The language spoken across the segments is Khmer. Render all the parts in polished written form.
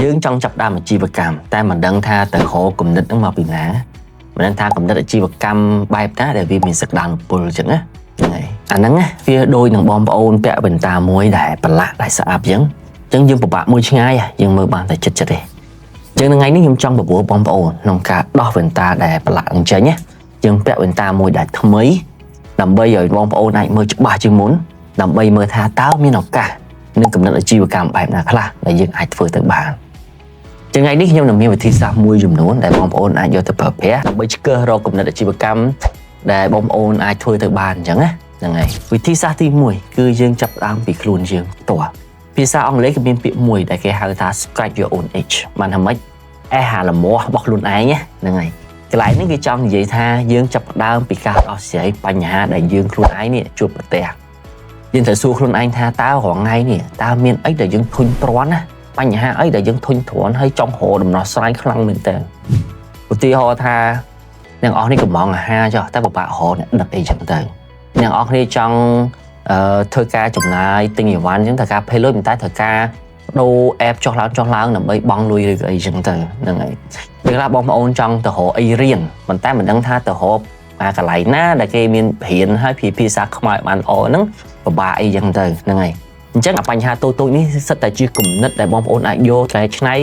យើងចង់ចាប់ដើមអាជីវកម្មតែមិនដឹងថាទៅរកគំនិតហ្នឹងមកពីណាមិនដឹងថាគំនិតអាជីវកម្មបែបណាដែលវាមានសក្តានុពលអញ្ចឹងណាហ្នឹងហើយអាហ្នឹងវាដូចនឹងបងប្អូនពាក់វ៉ែនតាមួយដែលប្រឡាក់ដែលស្អាតអញ្ចឹងយើងពិបាកមួយឆ្ងាយយើងមើលបានតែចិត្តទេអញ្ចឹងថ្ងៃនេះខ្ញុំចង់បបួលបងប្អូនក្នុងការដោះវ៉ែនតាដែលប្រឡាក់អញ្ចឹងណាយើងពាក់វ៉ែនតាមួយដែលថ្មីដើម្បីឲ្យបងប្អូនអាចមើលច្បាស់ជាងមុនដើម្បីមើលថាតើមានឱកាសនឹងគំនិតអាជីវកម្មបែបណាខ្លះដែលយើងអាចធ្វើទៅបានចឹងថ្ងៃនេះខ្ញុំនឹងមានវិធីសាស្ត្រមួយចំនួនដែលបងប្អូនអាចយកទៅប្រើប្រាស់ដើម្បីឆ្កឹះរកគំនិតអាជីវកម្មដែលបងប្អូនអាចធ្វើទៅបានអញ្ចឹងណាហ្នឹងហើយវិធីសាស្ត្រទី1គឺយើងចាប់ផ្ដើមពីខ្លួនយើងផ្ទាល់ភាសាអង់គ្លេសគេមានពាក្យមួយដែលគេហៅថា scratch your own itch បានថាម៉េចហាលមាស់របស់ខ្លួនឯងហ្នឹងហើយកន្លែងនេះគេចង់និយាយថាយើងចាប់ផ្ដើមពីការដោះស្រាយបញ្ហាដែលយើងខ្លួនឯងនេះជួបប្រទះយើងត្រូវសួរខ្លួនឯងថាតើរងថ្ងៃនេះតើមានអីដែលយើងធុញទ្រាន់ណាបញ្ហាអីដែលយើងធុញទ្រាន់ហើយចង់រកដំណោះស្រាយខ្លាំងមែនតើឧទាហរណ៍ថាអ្នកនរអស់នេះកំងអាហារចុះតែពិបាករកអ្នកដឹកអីចឹងទៅអ្នកនរអស់គ្នាចង់ធ្វើការចំណាយទិញអីវ៉ាន់ចឹងត្រូវការ pay លុយប៉ុន្តែត្រូវការដូរ app ចុះឡើងដើម្បីបង់លុយឬក៏អីចឹងទៅហ្នឹងហើយពេលខ្លះបងប្អូនចង់ទៅរកអីរៀនប៉ុន្តែមិនដឹងថាទៅរកកន្លែងណាដែលគេមានរៀនហើយភាសាខ្មែរបានល្អហ្នឹងពិបាកអីចឹងទៅហ្នឹងហើយអញ្ចឹងបញ្ហាតូចៗនេះសិតតែជាគំនិតដែលបងប្អូនអាចយកកែច្នៃ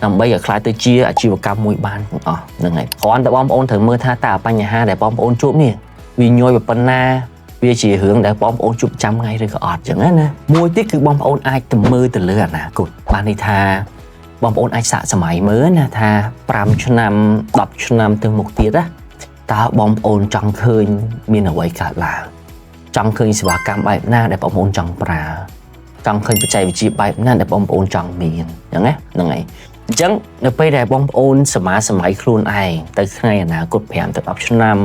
ដើម្បីឲ្យខ្លាយទៅជាអាជីវកម្មមួយបានទាំងអស់ហ្នឹងហើយគ្រាន់តែបងប្អូនត្រូវមើលថាតើបញ្ហាដែលបងប្អូនជួបនេះវាញយប៉ុណ្ណាវាជារឿងដែលបងប្អូនជួបចាំថ្ងៃឬក៏អត់ចឹងណាមួយទៀតគឺបងប្អូនអាចទៅមើលទៅលើអនាគតបានន័យថាបងប្អូនអាចសាកសម័យមើលណាថា5ឆ្នាំ10ឆ្នាំទៅមុខទៀតណាតើបងប្អូនចង់ឃើញមានអ្វីកើតឡើងចង់ឃើញសេវាកម្មបែបណាដែលបងប្អូនចង់ប្រើចង់ឃើញបច្ចេកវិទ្យាបែបណាដែលបងប្អូនចង់មានអញ្ចឹងណាហ្នឹងហើយអញ្ចឹងនៅពេលដែលបងប្អូនសម័យខ្លួនឯងទៅថ្ងៃអនាគត5ទៅ10ឆ្នាំ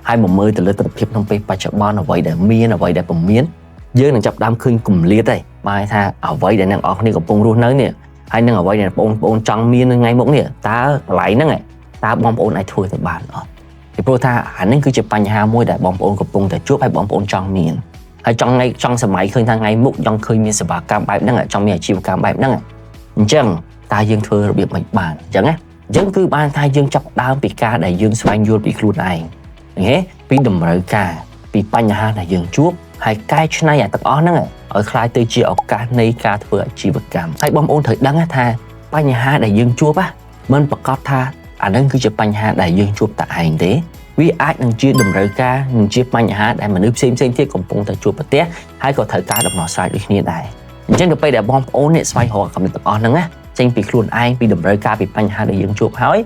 ហើយមកមើលទៅលើទស្សនវិជ្ជាក្នុងពេលបច្ចុប្បន្នអ្វីដែលមានអ្វីដែលពុំមានយើងនឹងចាប់ផ្ដើមឃើញគម្លាតហើយបែរថាអ្វីដែលអ្នកនរគ្នាកំពុងរស់នៅនេះហើយនឹងអ្វីដែលបងប្អូនចង់មាននៅថ្ងៃមុខនេះតើកន្លែងហ្នឹងតើបងប្អូនអាចធ្វើទៅបានអត់ពីព្រោះថាអានេះគឺជាបញ្ហាមួយដែលបងប្អូនកំពុងតែជួបហើយបងប្អូនចង់មានហើយចង់សម័យឃើញថាថ្ងៃមុខចង់ឃើញមានសេវាកម្មបែបហ្នឹងចង់មានអាជីវកម្មបែបហ្នឹងអញ្ចឹងតើយើងធ្វើរបៀបមិនបានអញ្ចឹងណាអញ្ចឹងគឺបានថាយើងចាប់ដើមពីការដែលយើងស្វែងយល់ពីខ្លួនឯងពីតម្រូវការពីបញ្ហាដែលយើងជួបហើយកែច្នៃអាទាំងអស់ហ្នឹងឲ្យคล้ายទៅជាឱកាសនៃការធ្វើអាជីវកម្មហើយបងប្អូនត្រូវដឹងថាបញ្ហាដែលយើងជួបមិនប្រកាសថាអាហ្នឹងគឺជាបញ្ហាដែលយើងជួបតែឯងទេវាអាចនឹងជាតម្រូវការនឹងជាបញ្ហាដែលមនុស្សផ្សេងទៀតកំពុងតែជួបប្រទះហើយក៏ត្រូវការដំណោះស្រាយដូចគ្នាដែរអញ្ចឹងទៅពេលដែលបងប្អូននេះស្វែងរកគំនិតទាំងអស់ហ្នឹងណាចេញពីខ្លួនឯងពីតម្រូវការពីបញ្ហាដែលយើងជួបហើយ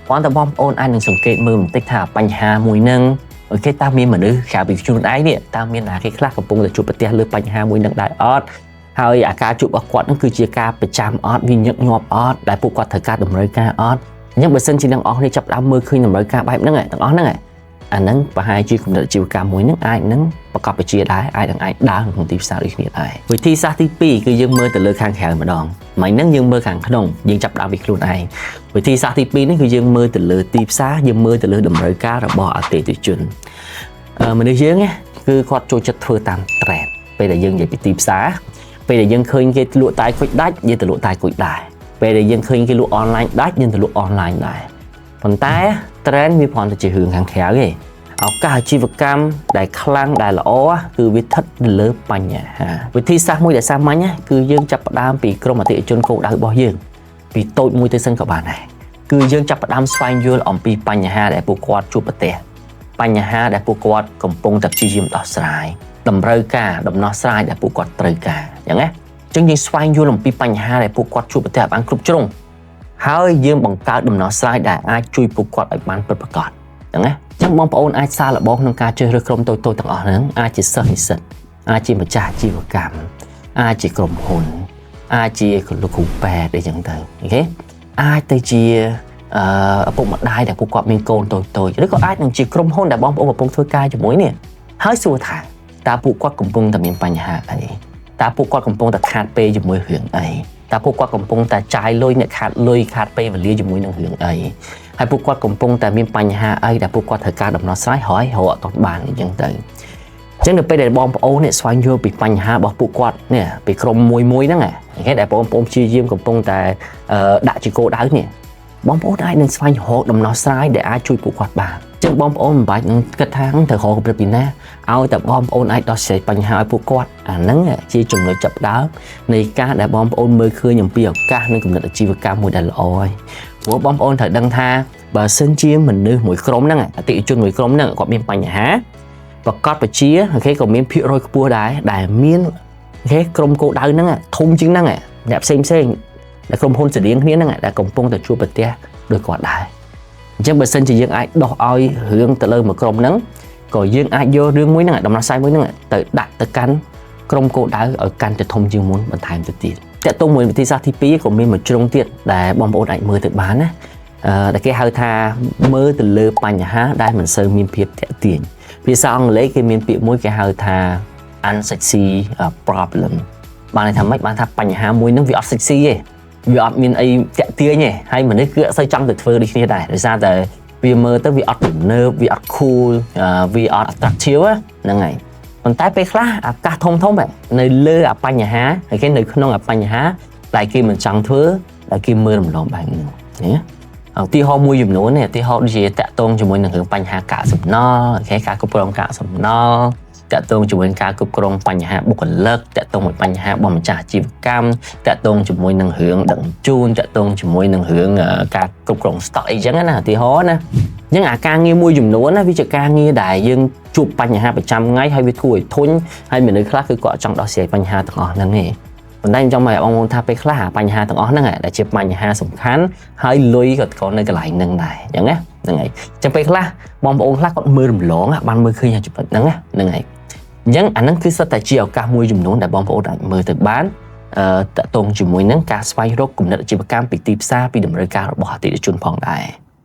គ្រាន់តែបងប្អូនអាចនឹងសង្កេតមើលបន្តិចថាបញ្ហាមួយហ្នឹងគេតើមានមនុស្សក្រៅពីខ្លួនឯងនេះតើមានណាគេខ្លះកំពុងតែជួបប្រទះលើបញ្ហាមួយហ្នឹងដែរអត់ហើយអាការជួបរបស់គាត់ហ្នឹងគឺជាការប្រចាំអត់វាញឹកញាប់អត់ដែលពួកគាត់ត្រូវការតម្រូវការអត់អញ្ចឹងបើសិនជាអ្នកនរគ្នាចាប់ដើមមើលឃើញតម្រូវការបែបហ្នឹងទាំងអស់ហ្នឹងអាហ្នឹងប្រហែលជាគំនិតអាជីវកម្មមួយហ្នឹងអាចនឹងប្រកបវិជ្ជាដែរអាចនឹងអាចដើរក្នុងទីផ្សារដូចគ្នាដែរវិធីសាស្ត្រទី2គឺយើងមើលទៅលើខាងក្រៅម្ដងមិនហ្នឹងយើងមើលខាងក្នុងយើងចាប់ដើមពីខ្លួនឯងវិធីសាស្ត្រទី2នេះគឺយើងមើលទៅលើទីផ្សារយើងមើលទៅលើតម្រូវការរបស់អតិថិជនមនុស្សយើងគឺគាត់ចូលចិត្តធ្វើតាម trend ពេលដែលយើងនិយាយពីទីផ្សារពេលដែលយើងឃើញគេលក់តែគុជដាច់យើងទៅលក់តែគុជដែរពេលដែលយើងឃើញគេលក់ online ដាច់យើងទៅលក់ online ដែរប៉ុន្តែ trend វាគ្រាន់តែជារឿងខាងក្រៅទេឱកាសអាជីវកម្មដែលខ្លាំងដែលល្អគឺវាស្ថិតនៅលើបញ្ហាវិធីសាស្ត្រមួយដែលសាមញ្ញគឺយើងចាប់ផ្ដើមពីក្រុមអតិថិជនគោលដៅរបស់យើងពីតូចមួយទៅសិនក៏បានដែរគឺយើងចាប់ផ្ដើមស្វែងយល់អំពីបញ្ហាដែលពួកគាត់ជួបប្រទះបញ្ហាដែលពួកគាត់កំពុងតែព្យាយាមដោះស្រាយតម្រូវការដំណោះស្រាយដែលពួកគាត់ត្រូវការអញ្ចឹងណាអញ្ចឹងយើងស្វែងយល់អំពីបញ្ហាដែលពួកគាត់ជួបប្រទះបានគ្រប់ជ្រុងហើយយើងបង្កើតដំណោះស្រាយដែលអាចជួយពួកគាត់ឲ្យបានពិតប្រាកដអញ្ចឹងណាអញ្ចឹងបងប្អូនអាចសាកល្បងក្នុងការជ្រើសរើសក្រុមតូចៗទាំងអស់ហ្នឹងអាចជាសិស្សនិស្សិតអាចជាម្ចាស់អាជីវកម្មអាចជាក្រុមហ៊ុនអាចជាលោកគ្រូពេទ្យអីចឹងទៅអូខេអាចទៅជាឪពុកម្ដាយដែលពួកគាត់មានកូនតូចឬក៏អាចនឹងជាក្រុមហ៊ុនដែលបងប្អូនកំពុងធ្វើការជាមួយនេះហើយសួរថាតើពួកគាត់កំពុងតែមានបញ្ហាអីតើពួកគាត់កំពុងតែខាតពេលជាមួយរឿងអីតើពួកគាត់កំពុងតែចាយលុយអ្នកខាតលុយខាតពេលវេលាជាមួយនឹងរឿងអីហើយពួកគាត់កំពុងតែមានបញ្ហាអីដែលពួកគាត់ត្រូវការដំណោះស្រាយហើយរកអត់ទាន់បានអញ្ចឹងទៅ ចឹងទៅពេលដែលបងប្អូននេះស្វែងយល់ពីបញ្ហារបស់ពួកគាត់នេះពីក្រុមមួយហ្នឹងគេដែលបងប្អូនព្យាយាមកំពុងតែដាក់ជាគោលដៅនេះបងប្អូនអាចនឹងស្វែងរកដំណោះស្រាយដែលអាចជួយពួកគាត់បានចឹងបងប្អូនមិនបាច់នឹងគិតថាត្រូវរកកម្រិតពីណាឲ្យតែបងប្អូនអាចដោះស្រាយបញ្ហាឲ្យពួកគាត់អាហ្នឹងជាចំណុចចាប់ផ្ដើមនៃការដែលបងប្អូនមើលឃើញអំពីឱកាសនិងគំនិតអាជីវកម្មមួយដែលល្អហើយព្រោះបងប្អូនត្រូវដឹងថាបើសិនជាមនុស្សមួយក្រុមហ្នឹងអតិថិជនមួយក្រុមហ្នឹងគាត់មានបញ្ហាប្រកបបជាគេក៏មានភាគរយខ្ពស់ដែរដែលមានគេក្រុមគោលដៅហ្នឹងធំជាងហ្នឹងអ្នកផ្សេងដែលក្រុមហ៊ុនស្តៀងគ្នាហ្នឹងដែលកំពុងតែជួបប្រទះដោយគាត់ដែរអញ្ចឹងបើសិនជាយើងអាចដោះឲ្យរឿងទៅលើមួយក្រុមហ្នឹងក៏យើងអាចយករឿងមួយហ្នឹងដំណោះស្រាយមួយហ្នឹងទៅដាក់ទៅកាន់ក្រុមគោលដៅឲ្យកាន់តែធំជាងមុនបន្ថែមទៅទៀតតើតោះមួយវិធីសាស្ត្រទី2ក៏មានមួយជ្រុងទៀតដែលបងប្អូនអាចមើលទៅបានណាដែលគេហៅថាមើលទៅលើបញ្ហាដែលមិនសូវមានភាពតាក់ទាញភាសាអង់គ្លេសគេមានពាក្យមួយគេហៅថា unsexy problem បានន័យថាម៉េចបានថាបញ្ហាមួយហ្នឹងវាអត់ sexy ទេវាអត់មានអីតាក់ទាញទេហើយមនុស្សគឺអត់សូវចង់ទៅធ្វើដូចគ្នាដែរដោយសារតែវាមើលទៅវាអត់ទំនើបវាអត់ cool វាអត់ attractive ហ្នឹងហើយប៉ុន្តែពេលខ្លះអាកាសធំនៅលើអាបញ្ហាហើយគេនៅក្នុងអាបញ្ហាដែលគេមិនចង់ធ្វើដែលគេមើលរំលងបែបហ្នឹងណាឧទាហរណ៍មួយចំនួននេះឧទាហរណ៍ដូចជាតាក់ទងជាមួយនឹងរឿងបញ្ហាកាកសំណល់គេការគ្រប់គ្រងកាកសំណល់តាក់ទងជាមួយនឹងការគ្រប់គ្រងបញ្ហាបុគ្គលិកតាក់ទងមួយបញ្ហារបស់ម្ចាស់អាជីវកម្មតាក់ទងជាមួយនឹងរឿងដឹកជញ្ជូនតាក់ទងជាមួយនឹងរឿងការគ្រប់គ្រង stock អីចឹងណាឧទាហរណ៍ណាអញ្ចឹងអាការងារមួយចំនួនណាវាជាការងារដែលយើងជួបបញ្ហាប្រចាំថ្ងៃហើយវាធួរឲ្យធុញហើយមនុស្សខ្លះគឺគាត់ចង់ដោះស្រាយបញ្ហាទាំងអស់ហ្នឹងឯងប៉ុន្តែខ្ញុំចង់ឲ្យបងប្អូនថាពេលខ្លះបញ្ហាទាំងអស់ហ្នឹងដែលជាបញ្ហាសំខាន់ហើយលុយក៏នៅកន្លែងហ្នឹងដែរអញ្ចឹងណាហ្នឹងហើយអញ្ចឹងពេលខ្លះបងប្អូនខ្លះគាត់មើលរំលងបានមើលឃើញចំណុចហ្នឹងហ្នឹងហើយអញ្ចឹងអាហ្នឹងគឺសិតតែជាឱកាសមួយចំនួនដែលបងប្អូនអាចមើលទៅបានតាក់ទងជាមួយនឹងការស្វែងរកគំនិតអាជីវកម្មពីទីផ្សារពីតម្រូវការរបស់អតិថិជនផងដែរ